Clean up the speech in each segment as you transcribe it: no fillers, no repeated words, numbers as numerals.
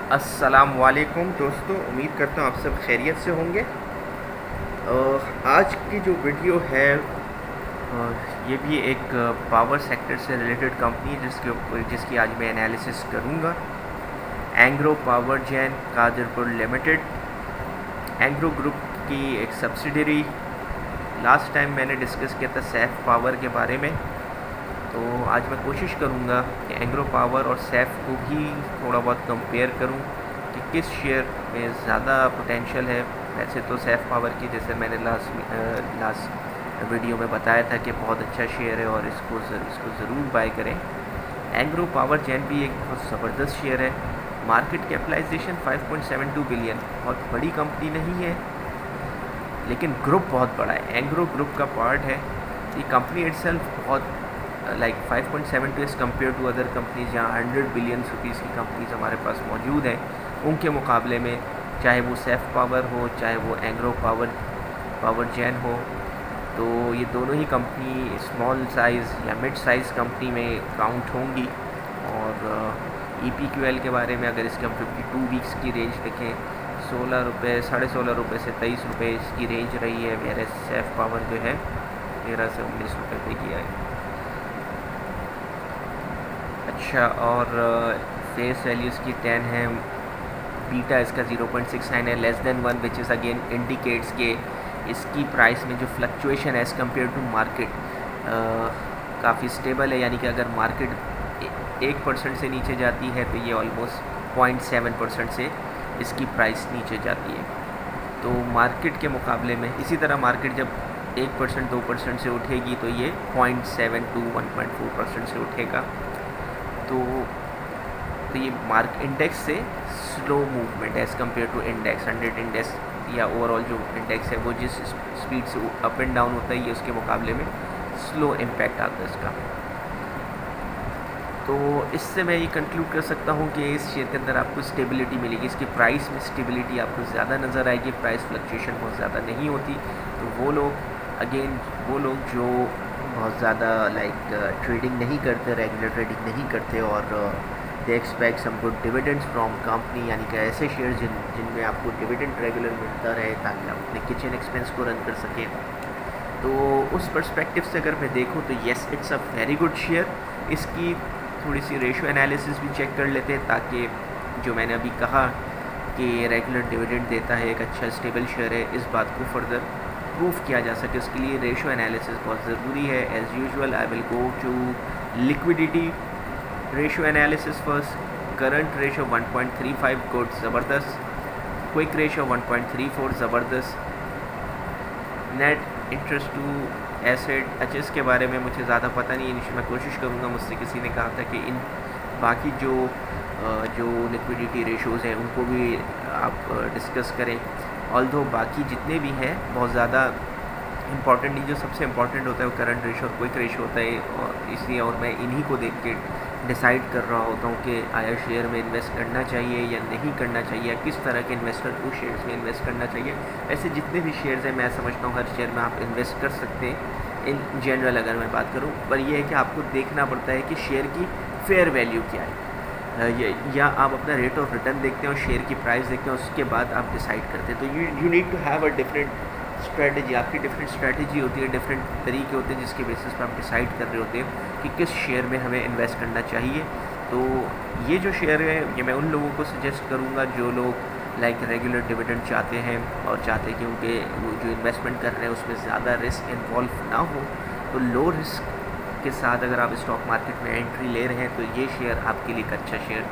अस्सलाम वालेकुम दोस्तों, उम्मीद करता हूँ आप सब खैरियत से होंगे। आज की जो वीडियो है ये भी एक पावर सेक्टर से रिलेटेड कंपनी है जिसकी आज मैं एनालिसिस करूँगा। Engro power Jain Kadarpur limited, Engro group की एक सब्सिडरी। लास्ट टाइम मैंने डिस्कस किया था सैफ पावर के बारे में, तो आज मैं कोशिश करूँगा कि एंग्रो पावर और सैफ को भी थोड़ा बहुत कंपेयर करूँ कि किस शेयर में ज़्यादा पोटेंशियल है। वैसे तो सैफ पावर की, जैसे मैंने लास्ट वीडियो में बताया था कि बहुत अच्छा शेयर है और इसको ज़रूर बाय करें। एंग्रो पावर जैन भी एक बहुत ज़बरदस्त शेयर है। मार्केट कैपिटलाइजेशन 5.72 बिलियन, बहुत बड़ी कंपनी नहीं है लेकिन ग्रुप बहुत बड़ा है। एंग्रो ग्रुप का पार्ट है। ये कंपनी इटसेल्फ बहुत 5.72 as compared to other companies जहाँ 100 बिलियन रुपीज़ की कंपनीज हमारे पास मौजूद हैं, उनके मुकाबले में चाहे वो सैफ पावर हो चाहे वो एंग्रो पावर जैन हो, तो ये दोनों ही कंपनी स्मॉल साइज़ या मिड साइज़ कंपनी में काउंट होंगी। और EPQL के बारे में अगर इसके हम 52 वीक्स की रेंज देखें, 16 रुपये, 16.5 रुपये से 23 रुपये इसकी रेंज रही है। मेरे सैफ पावर जो है 13 से 19 रुपये पे किया है। अच्छा, और फेस वैल्यू इसकी 10 है, बीटा इसका 0.69 है, less than 1, which is again indicates के इसकी प्राइस में जो फ्लक्चुएशन है एज़ कम्पेयर टू मार्केट काफ़ी स्टेबल है। यानी कि अगर मार्केट 1% से नीचे जाती है तो ये ऑलमोस्ट 0.7% से इसकी प्राइस नीचे जाती है। तो मार्केट के मुकाबले में इसी तरह मार्केट जब 1% 2% से उठेगी तो ये 0.7 to 1.4% से उठेगा। तो ये मार्क इंडेक्स से slow movement as compared to index 100 index या ओवरऑल जो इंडेक्स है वो जिस स्पीड से अप एंड डाउन होता है, ये उसके मुकाबले में स्लो इम्पैक्ट आता है इसका। तो इससे मैं ये कंक्लूड कर सकता हूँ कि इस शेयर के अंदर आपको स्टेबिलिटी मिलेगी, इसकी प्राइस में स्टेबिलिटी आपको ज़्यादा नज़र आएगी, प्राइस फ्लक्चुएशन बहुत ज़्यादा नहीं होती। तो वो लोग जो बहुत ज़्यादा ट्रेडिंग नहीं करते, रेगुलर ट्रेडिंग नहीं करते और they expect some good dividends from company, यानी कि ऐसे शेयर जिनमें आपको डिविडेंड रेगुलर मिलता रहे ताकि आप अपने किचन एक्सपेंस को रन कर सकें। तो उस पर्सपेक्टिव से अगर मैं देखूँ तो yes, it's a very good share. इसकी थोड़ी सी रेशियो एनालिसिस भी चेक कर लेते हैं ताकि जो मैंने अभी कहा कि रेगुलर डिविडेंड देता है, एक अच्छा स्टेबल शेयर है, इस बात को फर्दर प्रूफ किया जा सके। उसके लिए रेशियो एनालिसिस बहुत ज़रूरी है। As usual I will go to liquidity ratio analysis first. Current ratio 1.35 good, ज़बरदस्त। क्विक रेशियो 1.34 ज़बरदस्त। नेट इंटरेस्ट टू एसेट एचएस के बारे में मुझे ज़्यादा पता नहीं है, मैं कोशिश करूँगा। मुझसे किसी ने कहा था कि इन बाकी जो लिक्विडिटी रेशियोज़ हैं उनको भी आप डिस्कस करें। ऑल्दो बाकी जितने भी हैं बहुत ज़्यादा इंपॉर्टेंट नहीं, जो सबसे इंपॉर्टेंट होता है वो करंट रेशियो और क्विक रेशियो होता है। और इसलिए और मैं इन्हीं को देख के डिसाइड कर रहा होता हूँ कि आया शेयर में इन्वेस्ट करना चाहिए या नहीं करना चाहिए, किस तरह के इन्वेस्टर को शेयर्स में इन्वेस्ट करना चाहिए। ऐसे जितने भी शेयर्स हैं मैं समझता हूँ हर शेयर में आप इन्वेस्ट कर सकते हैं इन जनरल, अगर मैं बात करूँ। पर यह है कि आपको देखना पड़ता है कि शेयर की फेयर वैल्यू क्या है, या आप अपना रेट ऑफ रिटर्न देखते हैं और शेयर की प्राइस देखते हैं, उसके बाद आप डिसाइड करते हैं। तो you need to have a different strategy. आपकी डिफरेंट स्ट्रेटजी होती है, डिफरेंट तरीके होते हैं जिसके बेसिस पर आप डिसाइड कर रहे होते हैं कि किस शेयर में हमें इन्वेस्ट करना चाहिए। तो ये जो शेयर है ये मैं उन लोगों को सजेस्ट करूँगा जो लोग रेगुलर डिविडेंड चाहते हैं और चाहते हैं कि उनके वो जो इन्वेस्टमेंट कर रहे हैं उसमें ज़्यादा रिस्क इन्वॉल्व ना हो। तो लो रिस्क के साथ अगर आप स्टॉक मार्केट में एंट्री ले रहे हैं तो ये शेयर आपके लिए एक अच्छा शेयर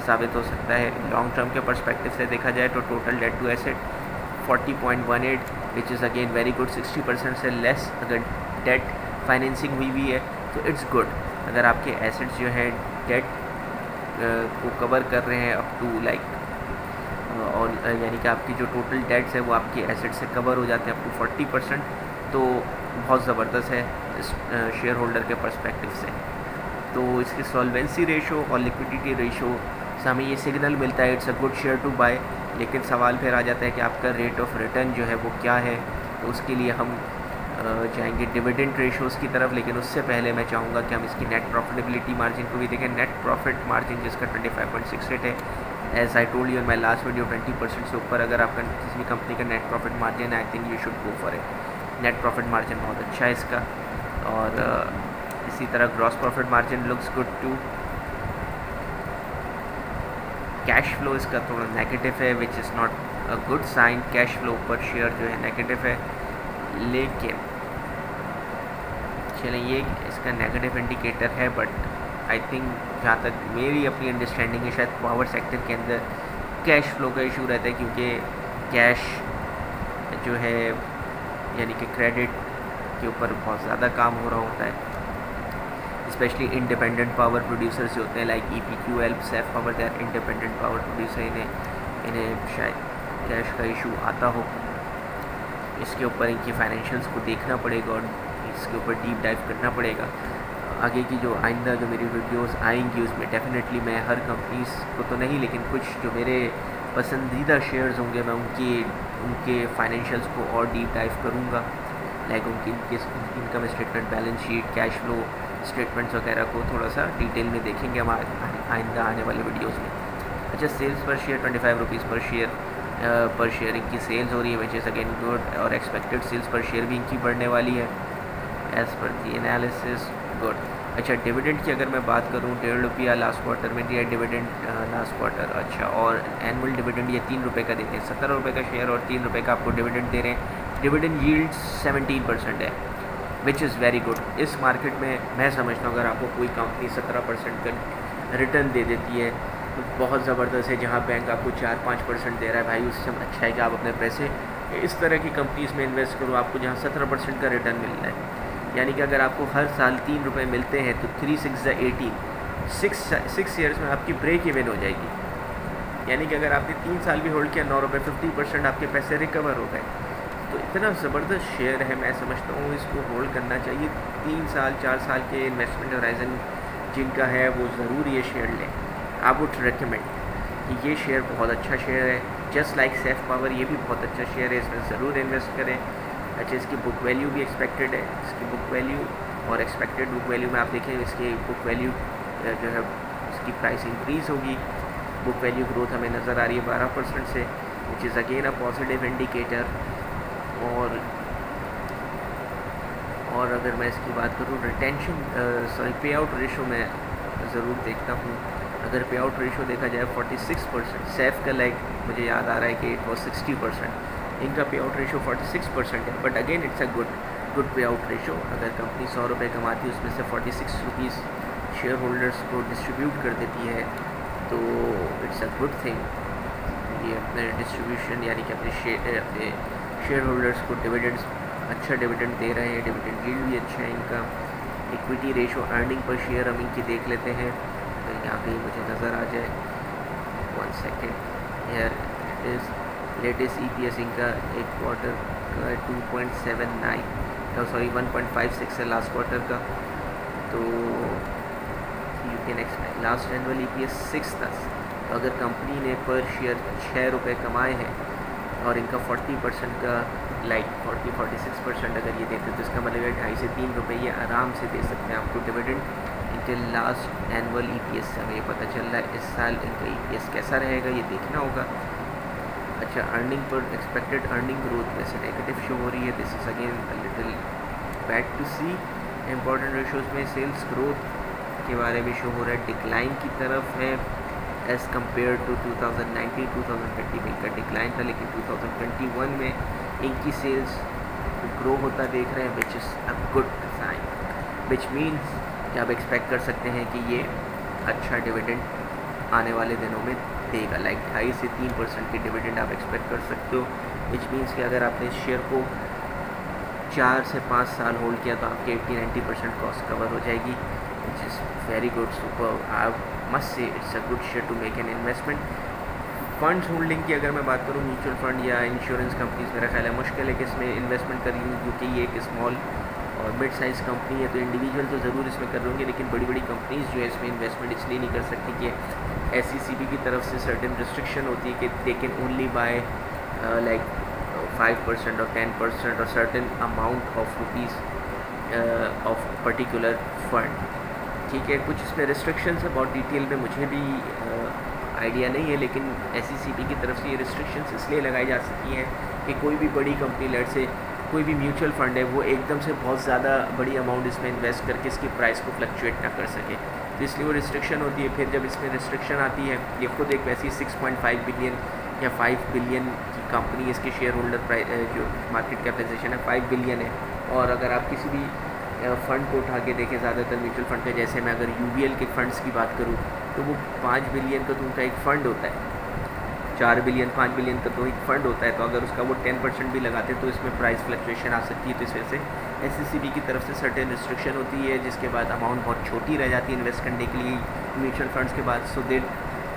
साबित हो सकता है। लॉन्ग टर्म के पर्सपेक्टिव से देखा जाए तो total debt to asset 40.18, which is again very good, 60% से लेस अगर डेट फाइनेंसिंग हुई है तो इट्स गुड। अगर आपके एसेट्स जो है डेट को कवर कर रहे हैं अप टू और यानी कि आपकी जो टोटल डेट्स है वो आपके एसेट से कवर हो जाते हैं अप टू 40%, तो बहुत ज़बरदस्त है शेयर होल्डर के पर्सपेक्टिव से। तो इसकी सॉल्वेंसी रेशो और लिक्विडिटी रेशो से हमें ये सिग्नल मिलता है it's a good share to buy. लेकिन सवाल फिर आ जाता है कि आपका रेट ऑफ रिटर्न जो है वो क्या है। तो उसके लिए हम जाएंगे डिविडेंड रेशोज़ की तरफ, लेकिन उससे पहले मैं चाहूँगा कि हम इसकी नेट प्रॉफिटेबिलिटी मार्जिन को भी देखें। नेट प्रॉफिट मार्जिन जिसका 25.68 है, as I told you in my last video 20% से ऊपर अगर आपका किसी भी कंपनी का नेट प्रॉफिट मार्जिन है, I think you should go for it. Net profit margin बहुत अच्छा है इसका, और इसी तरह gross profit margin looks good too. Cash flow इसका थोड़ा नेगेटिव है, which is not a good sign. Cash flow per share जो है नेगेटिव है, लेकिन चलें ये इसका नेगेटिव इंडिकेटर है, बट आई थिंक जहाँ तक मेरी अपनी अंडरस्टैंडिंग है शायद पावर सेक्टर के अंदर कैश फ्लो का इशू रहता है, क्योंकि कैश जो है यानी कि क्रेडिट के ऊपर बहुत ज़्यादा काम हो रहा होता है, स्पेशली इंडिपेंडेंट पावर प्रोड्यूसर्स जो होते हैं like EPQL, safe power, they are independent power producer, इन्हें शायद कैश का इशू आता हो। इसके ऊपर इनकी फाइनेंशियल्स को देखना पड़ेगा और इसके ऊपर डीप डाइव करना पड़ेगा। आगे की जो आइंदा जो मेरी वीडियोस आएंगी उसमें डेफिनेटली मैं हर कंपनीज़ को तो नहीं, लेकिन कुछ जो मेरे पसंदीदा शेयर्स होंगे मैं उनके फाइनेंशियल्स को और डीप डाइव करूँगा, लाइक उनकी income statement, balance sheet, cash flow statements वगैरह को थोड़ा सा डिटेल में देखेंगे हम आइंदा आने वाले वीडियोज़ में। अच्छा, सेल्स पर शेयर 25 रुपीज़ पर शेयर इनकी सेल्स हो रही है, विच इज़ अगेन गुड, और एक्सपेक्टेड सेल्स पर शेयर भी इनकी बढ़ने वाली है एज़ पर दी एनालिसिस, गुड। अच्छा, डिविडेंड की अगर मैं बात करूँ, 1.5 रुपया लास्ट क्वार्टर में दिया डिविडेंड लास्ट क्वार्टर। अच्छा, और एनुअल डिविडेंड ये 3 रुपये का देते हैं, 17 रुपये का शेयर और 3 रुपये का आपको डिविडेंड दे रहे हैं। डिविडेंड यील्ड 17% है, विच इज़ वेरी गुड। इस मार्केट में मैं समझता हूँ अगर आपको कोई कंपनी 17% का रिटर्न दे देती है तो बहुत ज़बरदस्त है। जहाँ बैंक आपको 4-5% दे रहा है, भाई उससे अच्छा है कि आप अपने पैसे इस तरह की कंपनीज़ में इन्वेस्ट करो, आपको जहाँ 17% का रिटर्न मिल रहा है। यानी कि अगर आपको हर साल 3 रुपये मिलते हैं तो 3 6 18 6 ईयर्स में आपकी ब्रेक इवन हो जाएगी। यानी कि अगर आपने 3 साल भी होल्ड किया, 9 रुपये 50% आपके पैसे रिकवर हो गए। तो इतना ज़बरदस्त शेयर है, मैं समझता हूँ इसको होल्ड करना चाहिए। 3 साल 4 साल के इन्वेस्टमेंट होराइजन जिनका है वो ज़रूर ये शेयर लें। आई वुड रिकमेंड, ये शेयर बहुत अच्छा शेयर है, जस्ट लाइक सेफ पावर, ये भी बहुत अच्छा शेयर है, इसमें ज़रूर इन्वेस्ट करें। अच्छा, इसकी बुक वैल्यू भी एक्सपेक्टेड है, इसकी बुक वैल्यू और एक्सपेक्टेड बुक वैल्यू में आप देखें इसकी बुक वैल्यू जो है इसकी प्राइस इंक्रीज़ होगी। बुक वैल्यू ग्रोथ हमें नज़र आ रही है 12% से, विच is again a positive indicator. और अगर मैं इसकी बात करूँ रिटेंशन पे आउट रेशो में ज़रूर देखता हूँ। अगर पे आउट रेशो देखा जाए 46%, सेफ का लाइक मुझे याद आ रहा है कि इट वॉज 60%, इनका पे आउट रेशो 46% है, but again it's a good पे आउट रेशो। अगर कंपनी 100 रुपये कमाती है उसमें से 46 रुपीज़ शेयर होल्डर्स को डिस्ट्रीब्यूट कर देती है तो इट्स अ गुड थिंग। ये अपने डिस्ट्रीब्यूशन यानी कि अपने शेयर होल्डर्स को डिविडेंड्स, अच्छा डिविडेंड दे रहे हैं, डिविडेंड यील्ड भी अच्छा है इनका। Equity ratio, earning per share हम इनकी देख लेते हैं, तो यहाँ पे मुझे नज़र आ जाए, 1 second, here it is. Latest EPS इनका एक क्वार्टर का 2.79, सॉरी 1.56 है लास्ट क्वार्टर का, तो you can expect last annual EPS 6 था। तो अगर कंपनी ने पर शेयर 6 रुपये कमाए हैं और इनका 40% का लाइक 40-46% अगर ये देते तो इसका मतलब है 2.5 से 3 रुपये ये आराम से दे सकते हैं आपको डिविडेंड। इनके लास्ट एनुअल EPS से हमें पता चल रहा है इस साल इनका EPS कैसा रहेगा, ये देखना होगा। अच्छा, earning per expected earning growth में से नेगेटिव शो हो रही है, this is again little bad to see. Important ratios में सेल्स ग्रोथ के बारे में शो हो रहा है, डिक्लाइन की तरफ है एज़ कम्पेयर टू 2019-2020 में इनका डिक्लाइन था, लेकिन 2021 में इनकी सेल्स ग्रो होता देख रहे हैं, which is a good sign, which means कि आप एक्सपेक्ट कर सकते हैं कि ये अच्छा डिविडेंड आने वाले दिनों में देगा, लाइक 2.5 से 3% की डिविडेंड आप एक्सपेक्ट कर सकते हो। विच मीन्स कि अगर आपने इस शेयर को 4 से 5 साल होल्ड किया तो आपके 80-90% कॉस्ट कवर हो जाएगी, which is very good, super. आप must say it's a good share to make an investment. Funds holding की अगर मैं बात करूँ, म्यूचुअल फंड या इंश्योरेंस कंपनीज, मेरा ख्याल है मुश्किल है कि इसमें इन्वेस्टमेंट करेंगे, क्योंकि ये एक स्मॉल और मिड साइज़ कंपनी है, तो इंडिविजुअल तो ज़रूर इसमें कर होंगे, लेकिन बड़ी बड़ी कंपनीज़ जो है इसमें इन्वेस्टमेंट इसलिए नहीं कर सकती कि SECB की तरफ से सर्टेन रिस्ट्रिक्शन होती है कि they can only by like 5% और 10% और certain amount of rupees of particular fund. ठीक है, कुछ इसमें रिस्ट्रिक्शंस है, बहुत डिटेल में मुझे भी आइडिया नहीं है, लेकिन SECB की तरफ से ये रिस्ट्रिक्शंस इसलिए लगाई जा सकती हैं कि कोई भी बड़ी कंपनी, लेट से कोई भी म्यूचुअल फंड है, वो एकदम से बहुत ज़्यादा बड़ी अमाउंट इसमें इन्वेस्ट करके इसकी प्राइस को फ्लक्चुएट ना कर सके, तो इसलिए वो रिस्ट्रिक्शन होती है। फिर जब इसमें रिस्ट्रिक्शन आती है, ये खुद एक वैसी 6.5 बिलियन या 5 बिलियन की कंपनी, इसकी शेयर होल्डर प्राइस जो मार्केट कैपिटलाइजेशन है 5 बिलियन है। और अगर आप किसी भी फ़ंड को उठा के देखें, ज़्यादातर म्यूचुअल फंड का, जैसे मैं अगर UBL के फ़ंड्स की बात करूँ तो वो 5 बिलियन का तो उनका एक फ़ंड होता है, 4 बिलियन 5 बिलियन का तो एक फ़ंड होता है। तो अगर उसका वो 10% भी लगाते तो इसमें प्राइस फ्लक्चुएशन आ सकती है। तो इस वजह से SECB की तरफ से सर्टेन रिस्ट्रिक्शन होती है, जिसके बाद अमाउंट बहुत छोटी रह जाती है इन्वेस्ट करने के लिए म्यूचुअल फंड्स के बाद। So they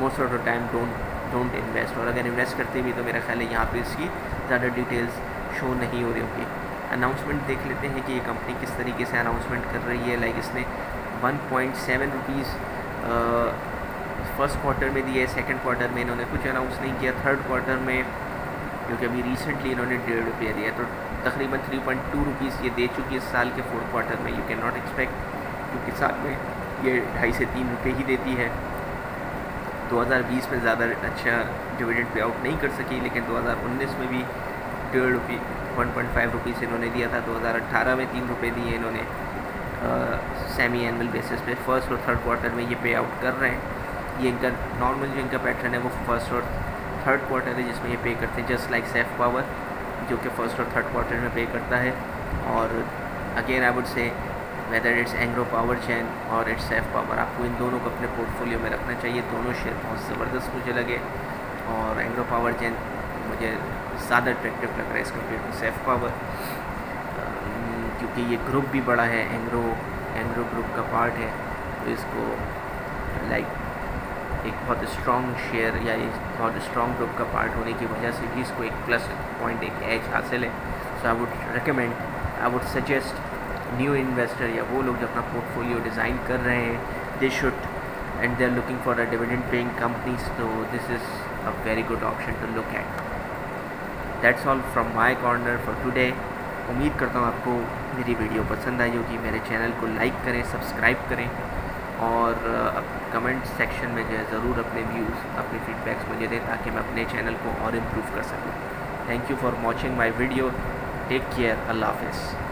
most of the time don't invest, और अगर इन्वेस्ट करते भी तो मेरा ख्याल है यहाँ पे इसकी ज़्यादा डिटेल्स शो नहीं हो रही होगी। अनाउंसमेंट देख लेते हैं कि ये कंपनी किस तरीके से अनाउंसमेंट कर रही है। लाइक इसने 1.7 रुपीज़ फर्स्ट क्वार्टर में दिया है, सेकंड क्वार्टर में इन्होंने कुछ अनाउंस नहीं किया, थर्ड क्वार्टर में क्योंकि अभी रिसेंटली इन्होंने 1.5 रुपया दिया, तो तकरीबन 3.2 रुपीज़ ये दे चुकी है इस साल के फोर्थ क्वार्टर में। यू कैन नॉट एक्सपेक्ट, क्योंकि साल में ये 2.5 से 3 रुपये ही देती है। 2020 में ज़्यादा अच्छा डिविडेंड पे आउट नहीं कर सकी, लेकिन 2019 में भी 1.5 रुपये 1.5 रुपीज़ इन्होंने दिया था। 2018 में 3 रुपये दिए इन्होंने सेमी एनुअल बेसिस पे। फर्स्ट और थर्ड क्वार्टर में ये पे आउट कर रहे हैं। ये इनका नॉर्मल जो इनका पैटर्न है वो फर्स्ट और थर्ड क्वार्टर है जिसमें ये पे करते हैं, जस्ट लाइक सेफ पावर जो कि फर्स्ट और थर्ड क्वार्टर में पे करता है। और again I would say whether it's Engro power चैन और इट्स सेफ पावर, आपको इन दोनों को अपने पोर्टफोलियो में रखना चाहिए। दोनों शेयर बहुत ज़बरदस्त मुझे लगे, और एंग्रो पावर चैन मुझे ज़्यादा अट्रैक्टिव लग रहा है इस कम्पेयर टू सेफ पावर, क्योंकि ये ग्रुप भी बड़ा है, एंग्रो ग्रुप का पार्ट है। तो इसको लाइक एक बहुत स्ट्रॉन्ग शेयर या एक बहुत स्ट्रॉन्ग ग्रुप का पार्ट होने की वजह से भी इसको एक प्लस पॉइंट, एक एज हासिल है। So I would recommend, I would suggest new investor या वो लोग जो अपना पोर्टफोलियो डिज़ाइन कर रहे हैं, they should and they are looking for a dividend paying companies, तो this is a very good option to look at. That's all from my corner for today. उम्मीद करता हूँ आपको मेरी वीडियो पसंद आई होगी। मेरे चैनल को लाइक करें, सब्सक्राइब करें, और कमेंट सेक्शन में जो है ज़रूर अपने व्यूज़, अपने फीडबैक्स मुझे दें ताकि मैं अपने चैनल को और इम्प्रूव कर सकूँ। Thank you for watching my video. Take care. अल्लाह हाफ़िज़।